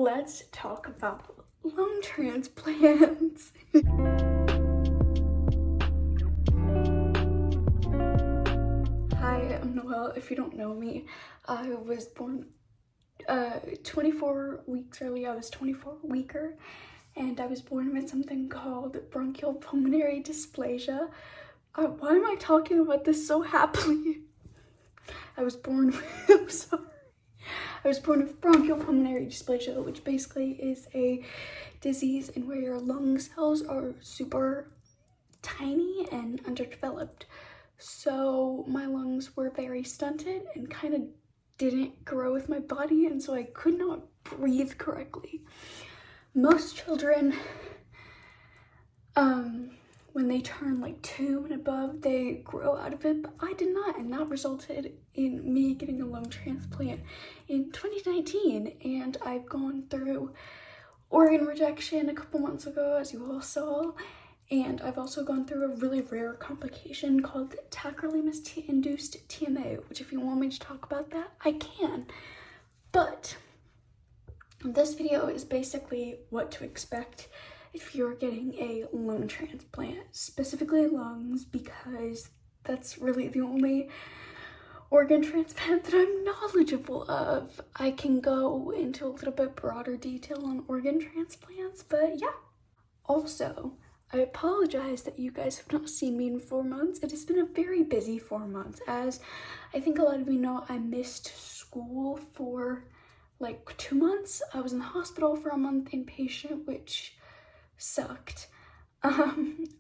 let's talk about lung transplants. Hi, I'm Noelle. If you don't know me, I was born 24 weeks early. I was 24 weeker, and I was born with something called bronchial pulmonary dysplasia. Why am I talking about this so happily? I was born with, I was born with bronchial pulmonary dysplasia, which basically is a disease in where your lung cells are super tiny and underdeveloped. So my lungs were very stunted and kind of didn't grow with my body, and so I could not breathe correctly. Most children, when they turn like 2 and above, they grow out of it, but I did not, and that resulted in me getting a lung transplant in 2019, and I've gone through organ rejection a couple months ago, as you all saw, and I've also gone through a really rare complication called tacrolimus-induced TMA, which if you want me to talk about that, I can. But this video is basically what to expect if you're getting a lung transplant, specifically lungs, because that's really the only organ transplant that I'm knowledgeable of. I can go into a little bit broader detail on organ transplants, but yeah. Also, I apologize that you guys have not seen me in 4 months. It has been a very busy 4 months. As I think a lot of you know, I missed school for like 2 months. I was in the hospital for a month inpatient, which sucked.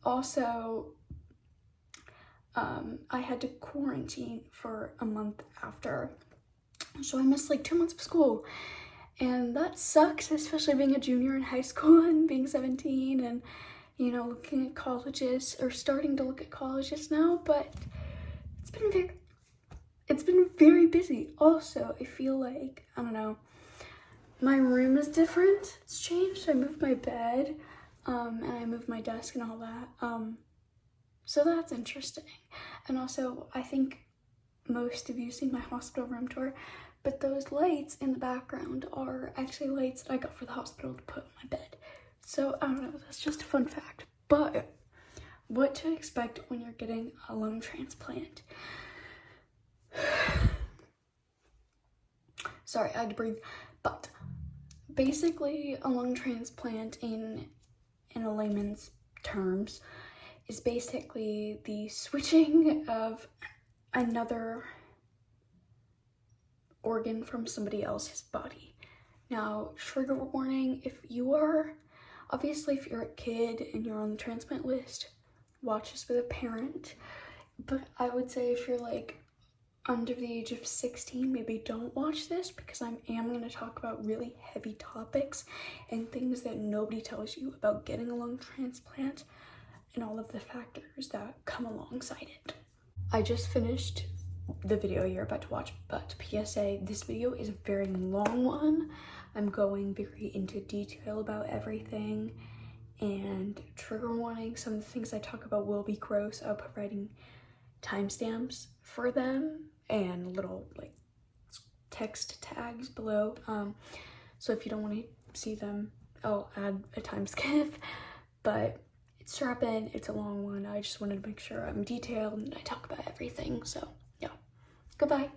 Also, I had to quarantine for a month after. So I missed like 2 months of school. And that sucks, especially being a junior in high school and being 17 and, you know, looking at colleges, or starting to look at colleges now, but it's been very busy. Also, I feel like, I don't know, my room is different. It's changed. I moved my bed, and I moved my desk and all that. So that's interesting. And also, I think most of you seen my hospital room tour, but those lights in the background are actually lights that I got for the hospital to put on my bed. So I don't know, that's just a fun fact. But what to expect when you're getting a lung transplant. Sorry, I had to breathe. But basically, a lung transplant in a layman's terms is basically the switching of another organ from somebody else's body. Now, trigger warning, if you're a kid and you're on the transplant list, watch this with a parent. But I would say if you're like under the age of 16, maybe don't watch this, because I am going to talk about really heavy topics and things that nobody tells you about getting a lung transplant and all of the factors that come alongside it. I just finished the video you're about to watch, but PSA, this video is a very long one. I'm going very into detail about everything, and trigger warning, some of the things I talk about will be gross. I'll be providing timestamps for them and little like text tags below, so if you don't want to see them, I'll add a time skip. But strap in, it's a long one. I just wanted to make sure I'm detailed and I talk about everything, so yeah. Goodbye.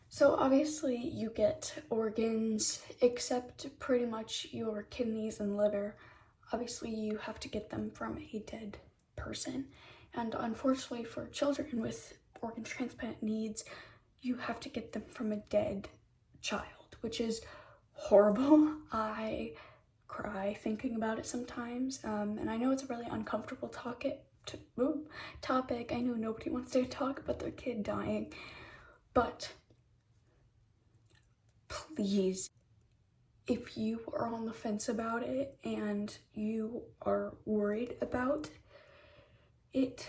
So obviously you get organs, except pretty much your kidneys and liver. Obviously you have to get them from a dead person. And unfortunately for children with organ transplant needs, you have to get them from a dead child, which is horrible. I cry thinking about it sometimes, and I know it's a really uncomfortable topic. I know nobody wants to talk about their kid dying, but please, if you are on the fence about it and you are worried about it,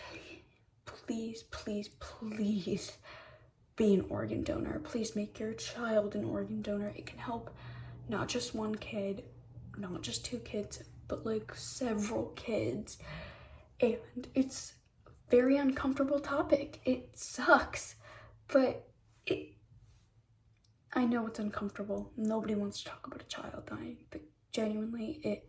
please, please, please be an organ donor. Please make your child an organ donor. It can help not just one kid, not just 2 kids, but like several kids. And it's a very uncomfortable topic. It sucks, but I know it's uncomfortable. Nobody wants to talk about a child dying, but genuinely, it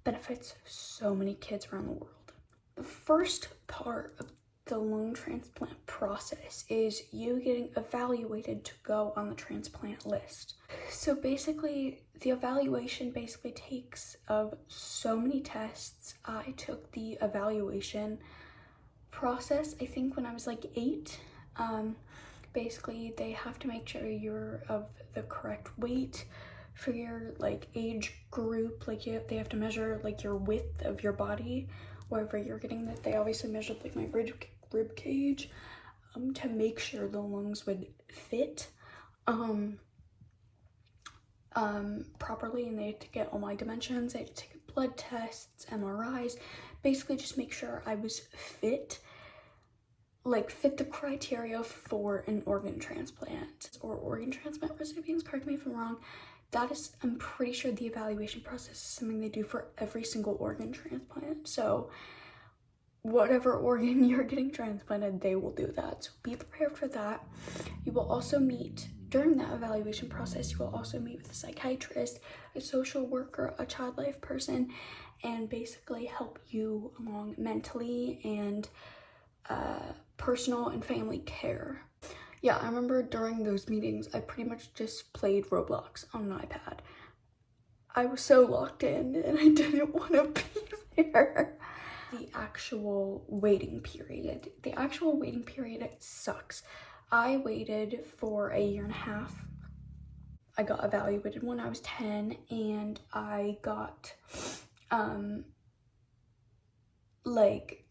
benefits so many kids around the world. The first part of the lung transplant process is you getting evaluated to go on the transplant list. So basically, the evaluation basically takes of so many tests. I took the evaluation process, I think, when I was like 8. Basically, they have to make sure you're of the correct weight for your like age group. Like they have to measure like your width of your body wherever you're getting that. They obviously measured like my rib cage to make sure the lungs would fit properly, and they had to get all my dimensions. They had to take blood tests, MRIs, basically just make sure I was fit the criteria for an organ transplant or organ transplant recipients. Correct me if I'm wrong. That is, I'm pretty sure the evaluation process is something they do for every single organ transplant. So whatever organ you're getting transplanted, they will do that. So be prepared for that. You will also meet, during that evaluation process, you will also meet with a psychiatrist, a social worker, a child life person, and basically help you along mentally and personal and family care. Yeah, I remember during those meetings, I pretty much just played Roblox on an iPad. I was so locked in and I didn't want to be there. The actual waiting period. The actual waiting period sucks. I waited for a year and a half. I got evaluated when I was 10 and I got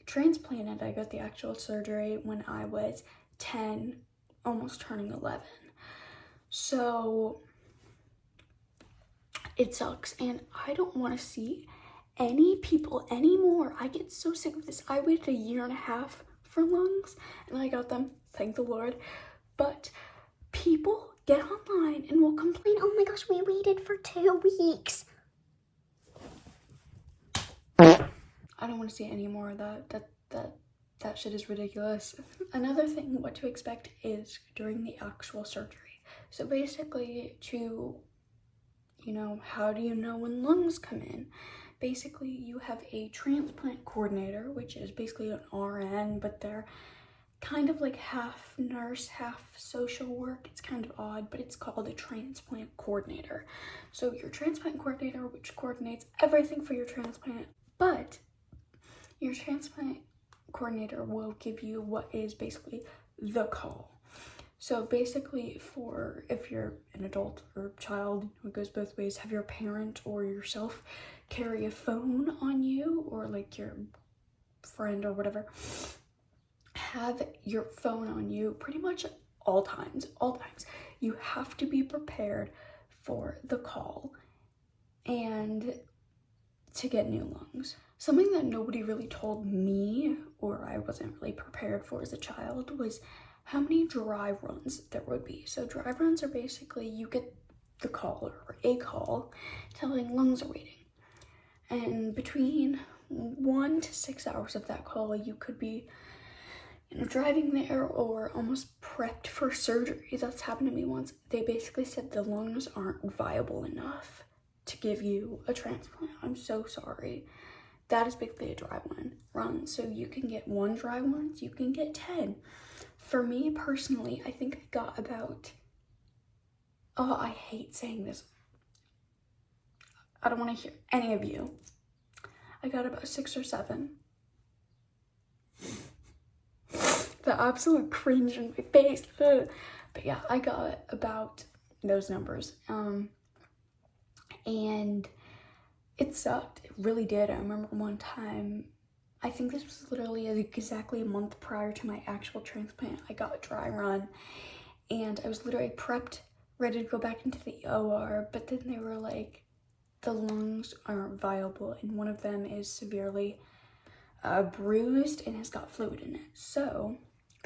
transplanted. I got the actual surgery when I was 10, almost turning 11. So it sucks, and I don't want to see any people anymore. I get so sick of this. I waited a year and a half for lungs and I got them, thank the Lord. But people get online and will complain, oh my gosh, we waited for 2 weeks. I don't want to see any more of that. That shit is ridiculous. Another thing, what to expect is during the actual surgery. So basically, how do you know when lungs come in? Basically, you have a transplant coordinator, which is basically an RN, but they're kind of like half nurse, half social work. It's kind of odd, but it's called a transplant coordinator. So your transplant coordinator, which coordinates everything for your transplant, but your transplant coordinator will give you what is basically the call. So basically, if you're an adult or child, it goes both ways, have your parent or yourself carry a phone on you, or like your friend or whatever, have your phone on you pretty much all times. You have to be prepared for the call and to get new lungs. Something that nobody really told me, or I wasn't really prepared for as a child, was how many dry runs there would be. So dry runs are basically, you get the call or a call telling lungs are waiting. And between 1 to 6 hours of that call, you could be driving there or almost prepped for surgery. That's happened to me once. They basically said the lungs aren't viable enough to give you a transplant. I'm so sorry. That is basically a dry run. So you can get 1 dry one, you can get 10. For me personally, I think I got about, I hate saying this. I don't want to hear any of you. I got about 6 or 7. The absolute cringe in my face. But yeah, I got about those numbers. And it sucked. It really did. I remember one time, I think this was literally exactly a month prior to my actual transplant, I got a dry run and I was literally prepped, ready to go back into the OR, but then they were like, the lungs aren't viable and one of them is severely bruised and has got fluid in it. So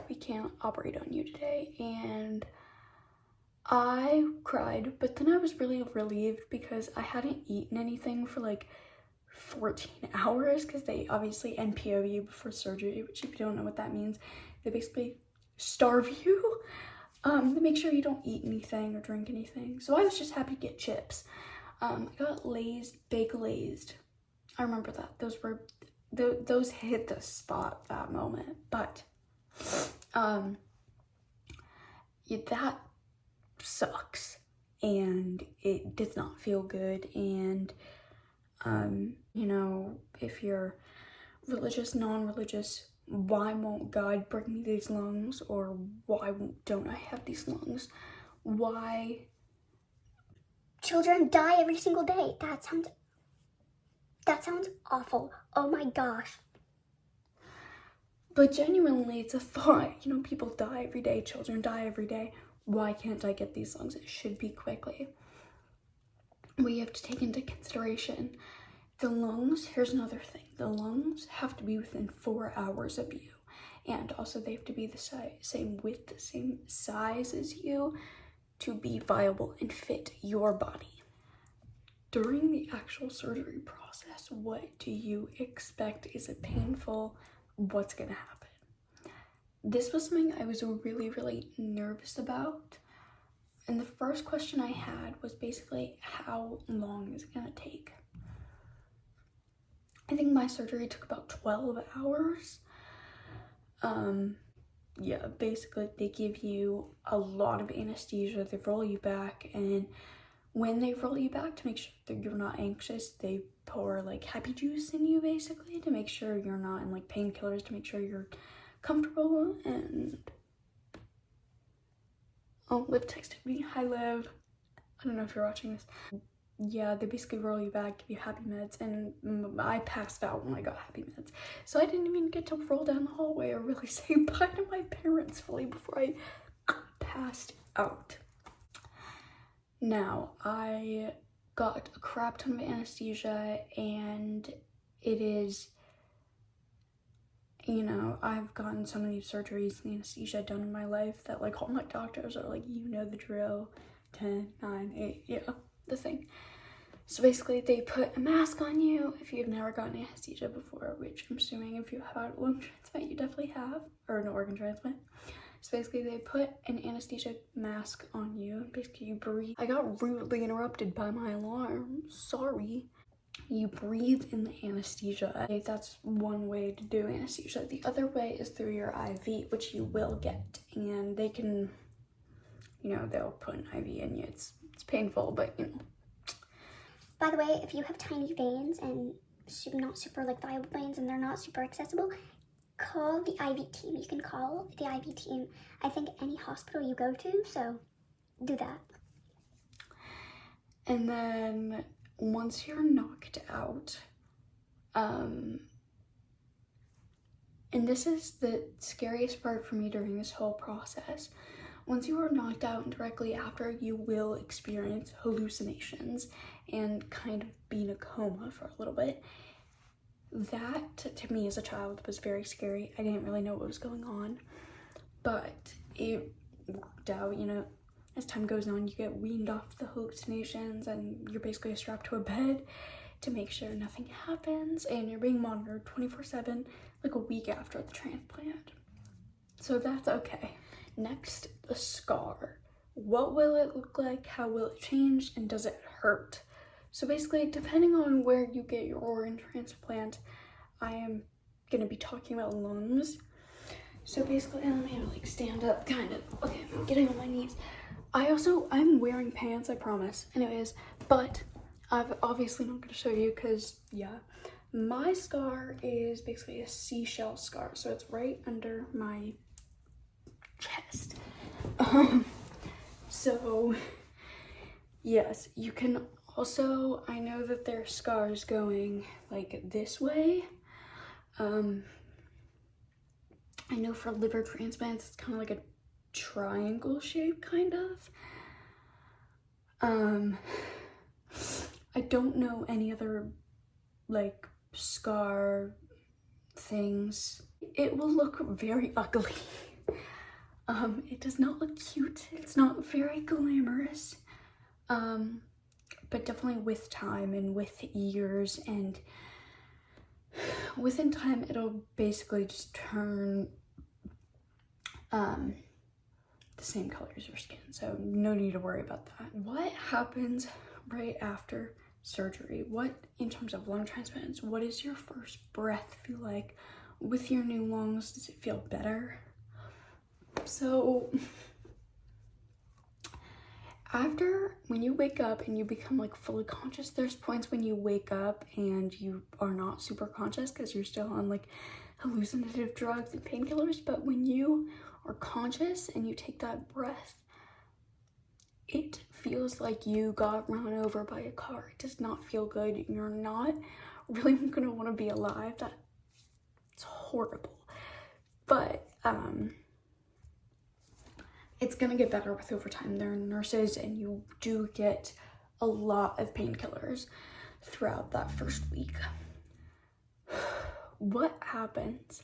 we can't operate on you today. And I cried, but then I was really relieved because I hadn't eaten anything for like 14 hours because they obviously NPO you before surgery, which if you don't know what that means, they basically starve you. Make sure you don't eat anything or drink anything. So I was just happy to get chips. I got Lay's, Big Lay's. I remember that. Those hit the spot that moment. But, yeah, that sucks. And it does not feel good. And, you know, if you're religious, non-religious, why won't God bring me these lungs? Or why don't I have these lungs? Why? Children die every single day. That sounds awful. Oh my gosh. But genuinely, it's a thought. You know, people die every day. Children die every day. Why can't I get these lungs? It should be quickly. We have to take into consideration the lungs. Here's another thing. The lungs have to be within 4 hours of you. And also they have to be the same width, the same size as you to be viable and fit your body. During the actual surgery process, what do you expect? Is it painful? What's gonna happen? This was something I was really, really nervous about. And the first question I had was basically, how long is it gonna take? I think my surgery took about 12 hours. Yeah, basically they give you a lot of anesthesia, they roll you back, and when they roll you back, to make sure that you're not anxious, they pour like happy juice in you, basically, to make sure you're not in like painkillers, to make sure you're comfortable. And Liv texted me. Hi Liv, I don't know if you're watching this. Yeah, they basically roll you back, give you happy meds, and I passed out when I got happy meds. So I didn't even get to roll down the hallway or really say bye to my parents fully before I passed out. Now, I got a crap ton of anesthesia, and it is, you know, I've gotten so many surgeries and anesthesia done in my life that like all my doctors are like, you know the drill, 10, 9, 8, yeah, the thing. So basically they put a mask on you if you've never gotten anesthesia before, which I'm assuming if you have had a lung transplant, you definitely have, or an organ transplant. So basically they put an anesthesia mask on you. Basically you breathe. I got rudely interrupted by my alarm. Sorry. You breathe in the anesthesia. That's one way to do anesthesia. The other way is through your IV, which you will get. And they can, you know, they'll put an IV in you. It's painful, but you know. By the way, if you have tiny veins and not super like viable veins and they're not super accessible, call the IV team. You can call the IV team, I think, any hospital you go to, so do that. And then once you're knocked out, and this is the scariest part for me during this whole process, once you are knocked out and directly after, you will experience hallucinations and kind of be in a coma for a little bit. That, to me as a child, was very scary. I didn't really know what was going on, but it worked out. You know, as time goes on, you get weaned off the hallucinations and you're basically strapped to a bed to make sure nothing happens, and you're being monitored 24/7, like a week after the transplant. So that's okay. Next, the scar. What will it look like? How will it change? And does it hurt? So basically, depending on where you get your organ transplant, I am gonna be talking about lungs. So basically, I'm gonna like stand up, kind of. Okay, I'm getting on my knees. I'm wearing pants, I promise. Anyways, but I'm obviously not gonna show you because, yeah. My scar is basically a seashell scar. So it's right under my chest. So yes, you can also, I know that there are scars going like this way. I know for liver transplants it's kind of like a triangle shape, kind of. I don't know any other like scar things. It will look very ugly. It does not look cute. It's not very glamorous. But definitely with time and with years and within time, it'll basically just turn the same color as your skin, so no need to worry about that. What happens right after surgery? What, in terms of lung transplants, what does your first breath feel like with your new lungs? Does it feel better? So when you wake up and you become like fully conscious, there's points when you wake up and you are not super conscious because you're still on like hallucinative drugs and painkillers, but when you are conscious and you take that breath, it feels like you got run over by a car. It does not feel good. You're not really gonna want to be alive. That's horrible. But it's gonna get better with overtime. There are nurses and you do get a lot of painkillers throughout that first week. What happens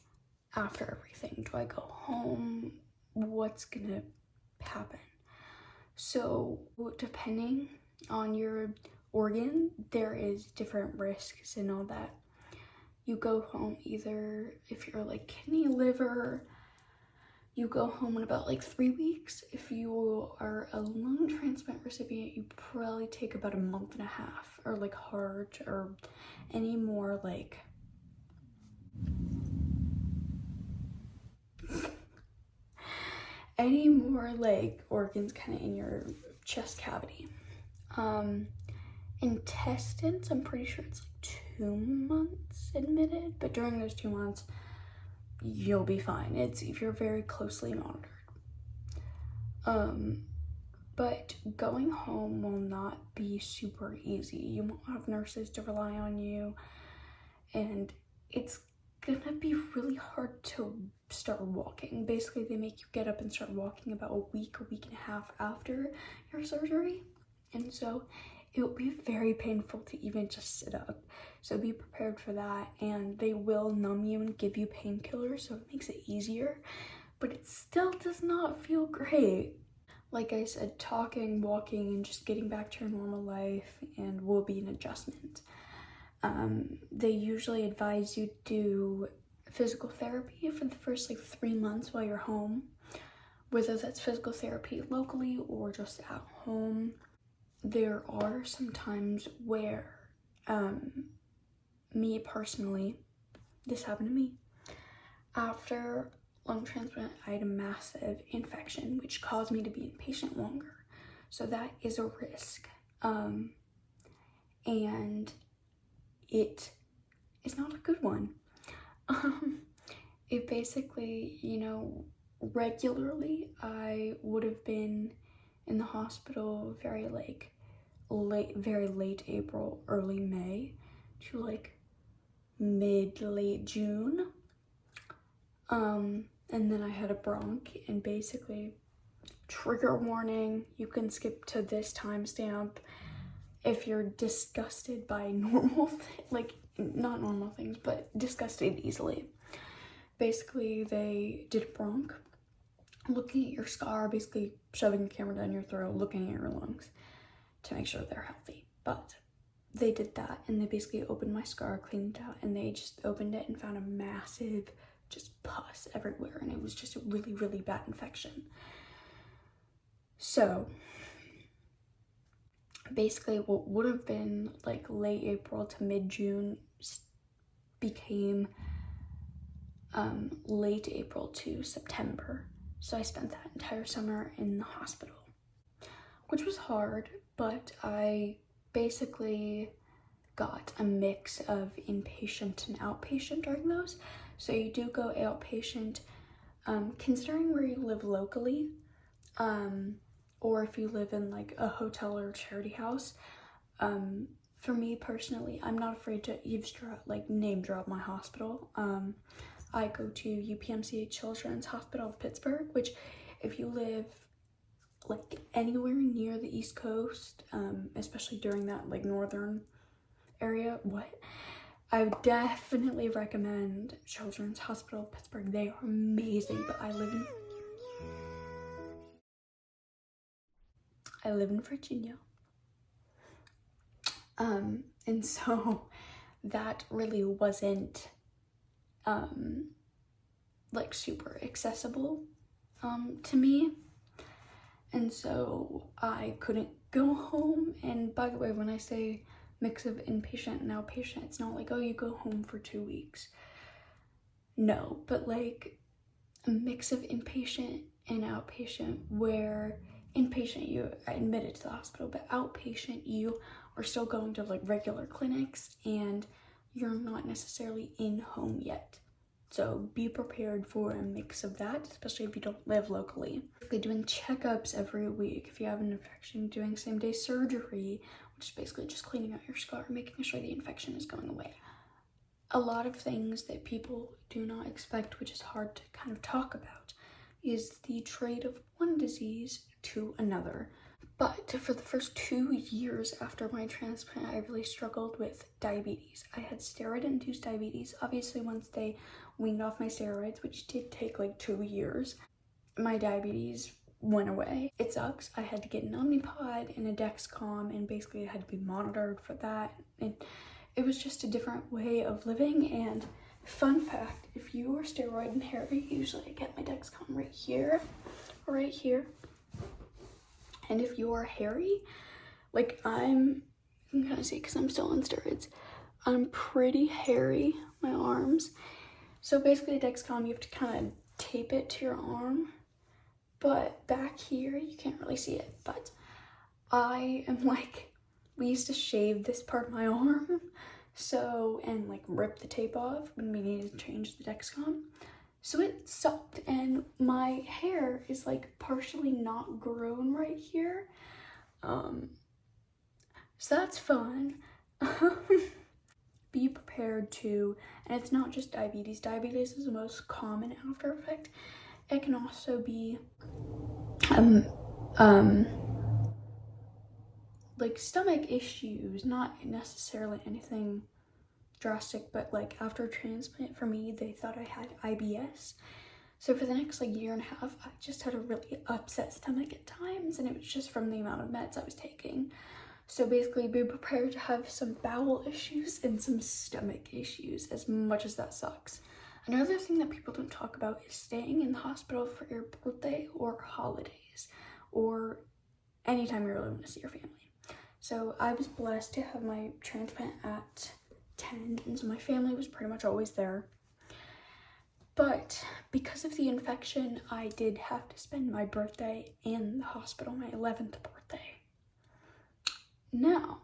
after everything? Do I go home? What's gonna happen? So depending on your organ, there is different risks and all that. You go home either if you're like kidney, liver, you go home in about like 3 weeks. If you are a lung transplant recipient, you probably take about a month and a half, or like heart or any more like organs kind of in your chest cavity. Intestines, I'm pretty sure it's like 2 months admitted, but during those 2 months, you'll be fine. If you're very closely monitored. But going home will not be super easy. You won't have nurses to rely on you, and it's gonna be really hard to start walking. Basically, they make you get up and start walking about a week and a half after your surgery, and so it will be very painful to even just sit up. So be prepared for that, and they will numb you and give you painkillers, so it makes it easier, but it still does not feel great. Like I said, talking, walking, and just getting back to your normal life and will be an adjustment. They usually advise you do physical therapy for the first like 3 months while you're home, whether that's physical therapy locally or just at home. There are some times where, me personally, this happened to me. After lung transplant, I had a massive infection, which caused me to be inpatient longer. So that is a risk. And it is not a good one. It basically, regularly I would have been in the hospital very late April, early May to like late June. And then I had a bronch, and basically, trigger warning, you can skip to this timestamp if you're disgusted by not normal things, but disgusted easily. Basically, they did a bronch, looking at your scar, basically shoving the camera down your throat, looking at your lungs to make sure they're healthy. But they did that, and they basically opened my scar, cleaned it out, and they just opened it and found a massive just pus everywhere, and it was just a really, really bad infection. So basically what would have been like late April to mid-June became late April to September. So I spent that entire summer in the hospital, which was hard, but I basically got a mix of inpatient and outpatient during those. So you do go outpatient, considering where you live locally, or if you live in like a hotel or a charity house. For me personally, I'm not afraid to name drop my hospital. I go to UPMC Children's Hospital of Pittsburgh, which if you live like anywhere near the East Coast, especially during that like northern area, I would definitely recommend Children's Hospital of Pittsburgh. They are amazing, but I live in Virginia. And so that really wasn't like super accessible to me. And so I couldn't go home. And by the way, when I say mix of inpatient and outpatient, it's not like, oh, you go home for 2 weeks. No, but like a mix of inpatient and outpatient, where inpatient you are admitted to the hospital, but outpatient you are still going to like regular clinics and you're not necessarily in home yet. So be prepared for a mix of that, especially if you don't live locally. Basically doing checkups every week. If you have an infection, doing same-day surgery, which is basically just cleaning out your scar, making sure the infection is going away. A lot of things that people do not expect, which is hard to kind of talk about, is the trade of one disease to another. But for the first 2 years after my transplant, I really struggled with diabetes. I had steroid-induced diabetes. Obviously, once they weaned off my steroids, which did take like 2 years, my diabetes went away. It sucks. I had to get an Omnipod and a Dexcom, and basically I had to be monitored for that. And it was just a different way of living. And fun fact, if you are steroid and hairy, usually I get my Dexcom right here or right here. And if you're hairy, like I'm gonna see because I'm still on steroids, I'm pretty hairy, my arms. So basically Dexcom, you have to kind of tape it to your arm, but back here, you can't really see it, but I am like, we used to shave this part of my arm, so, and like rip the tape off when we needed to change the Dexcom. So it sucked, and my hair is like partially not grown right here. So that's fun. Be prepared to, and it's not just diabetes. Diabetes is the most common after effect. It can also be like stomach issues, not necessarily anything drastic, but like after transplant for me, they thought I had IBS. So for the next like year and a half, I just had a really upset stomach at times, and it was just from the amount of meds I was taking. So basically be prepared to have some bowel issues and some stomach issues, as much as that sucks. Another thing that people don't talk about is staying in the hospital for your birthday or holidays, or anytime you really want to see your family. So I was blessed to have my transplant at 10, and so my family was pretty much always there. But because of the infection, I did have to spend my birthday in the hospital, my 11th birthday. Now,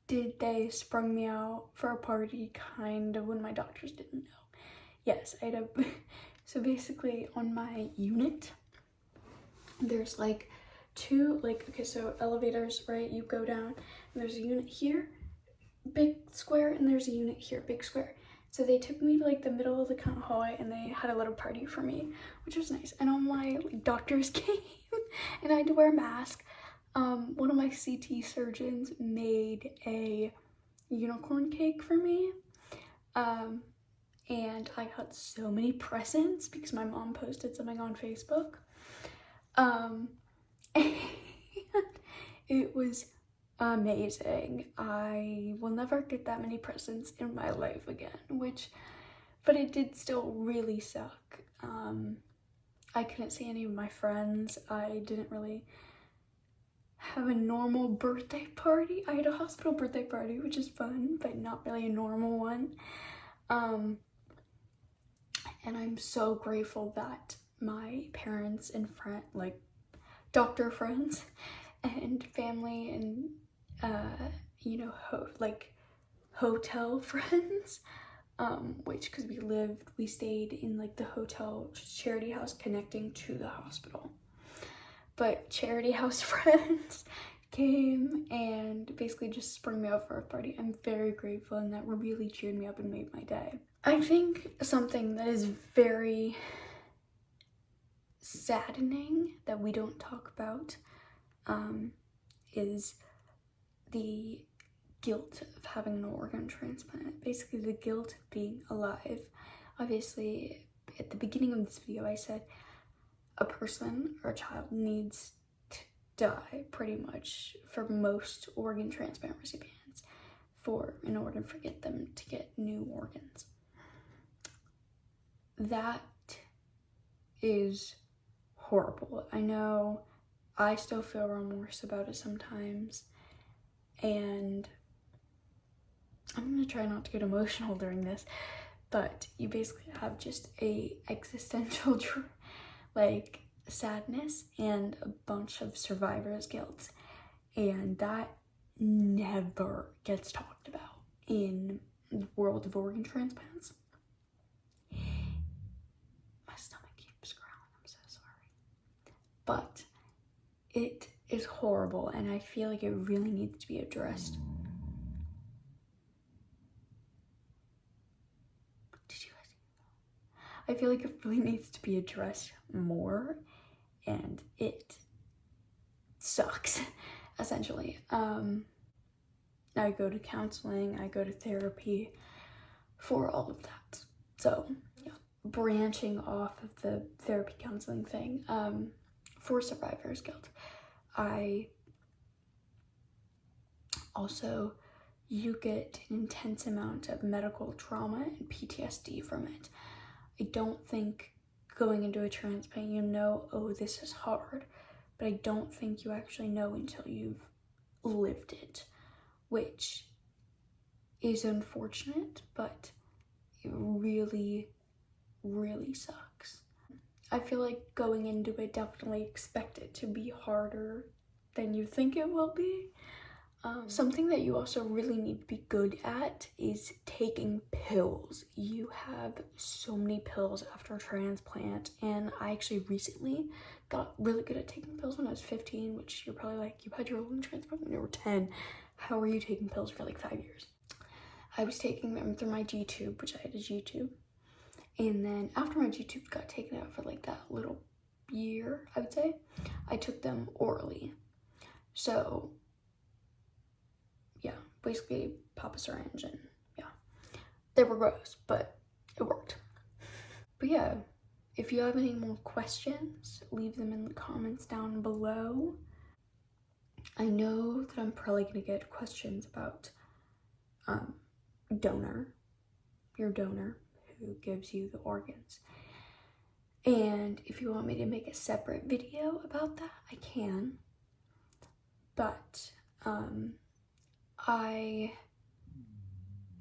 did they sprung me out for a party kind of when my doctors didn't know? Yes, I had a, so basically on my unit, there's like two, like, okay, so elevators, right? You go down and there's a unit here, big square, and there's a unit here, big square. So they took me to like the middle of the kind of hallway, and they had a little party for me, which was nice. And all my like, doctors came and I had to wear a mask. One of my CT surgeons made a unicorn cake for me. And I got so many presents because my mom posted something on Facebook. And it was amazing. I will never get that many presents in my life again, but it did still really suck. I couldn't see any of my friends. I didn't really have a normal birthday party. I had a hospital birthday party, which is fun, but not really a normal one. And I'm so grateful that my parents and doctor friends and family and hotel friends, which because we stayed in like the hotel charity house connecting to the hospital, but charity house friends came and basically just sprung me out for a party. I'm very grateful, and that really cheered me up and made my day. I think something that is very saddening that we don't talk about is the guilt of having an organ transplant. Basically the guilt of being alive. Obviously, at the beginning of this video I said a person or a child needs to die pretty much for most organ transplant recipients in order for them to get new organs. That is horrible. I know I still feel remorse about it sometimes, and I'm gonna try not to get emotional during this, but you basically have just a existential like sadness and a bunch of survivor's guilt, and that never gets talked about in the world of organ transplants. My stomach keeps growling, I'm so sorry. But it is horrible, and I feel like it really needs to be addressed. Did you guys hear that? I feel like it really needs to be addressed more, and it sucks, essentially. I go to counseling, I go to therapy for all of that. So, yeah, branching off of the therapy counseling thing, for survivor's guilt, you get an intense amount of medical trauma and PTSD from it. I don't think going into a transplant, you know, oh, this is hard, but I don't think you actually know until you've lived it, which is unfortunate, but it really, really sucks. I feel like going into it, definitely expect it to be harder than you think it will be. Something that you also really need to be good at is taking pills. You have so many pills after a transplant, and I actually recently got really good at taking pills when I was 15, which you're probably like, you had your lung transplant when you were 10. How are you taking pills for like 5 years? I was taking them through my G-tube, which I had a G-tube. And then after my G-tube got taken out for like that little year, I would say, I took them orally. So yeah, basically pop a syringe, and yeah, they were gross, but it worked. But yeah, if you have any more questions, leave them in the comments down below. I know that I'm probably gonna get questions about your donor who gives you the organs. And if you want me to make a separate video about that, I can. But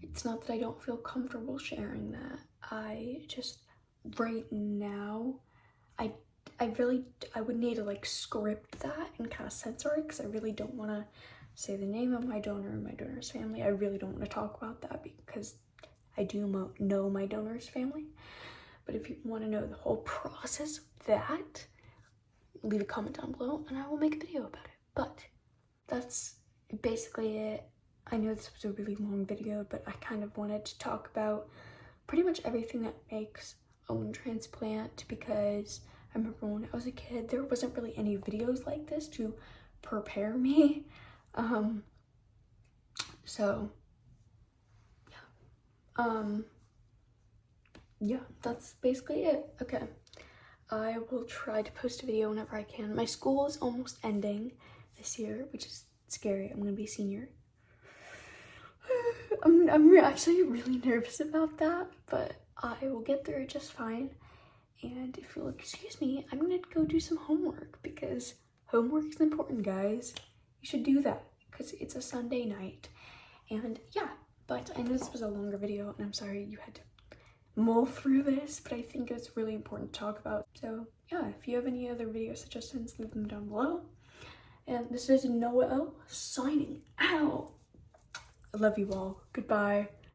it's not that I don't feel comfortable sharing that. I just, right now, I would need to like script that and kind of censor it, because I really don't want to say the name of my donor and my donor's family. I really don't want to talk about that, because I do know my donor's family. But if you want to know the whole process of that, leave a comment down below and I will make a video about it. But that's basically it. I know this was a really long video, but I kind of wanted to talk about pretty much everything that makes a lung transplant, because I remember when I was a kid, there wasn't really any videos like this to prepare me. So yeah. Yeah, that's basically it. Okay, I will try to post a video whenever I can. My school is almost ending this year, which is scary. I'm gonna be a senior. I'm actually really nervous about that, but I will get through it just fine. And if you'll excuse me, I'm gonna go do some homework, because homework is important, guys. You should do that, because it's a Sunday night. And yeah, but I know this was a longer video, and I'm sorry you had to mull through this, but I think it's really important to talk about. So yeah, if you have any other video suggestions, leave them down below. And this is Noel signing out. I love you all. Goodbye.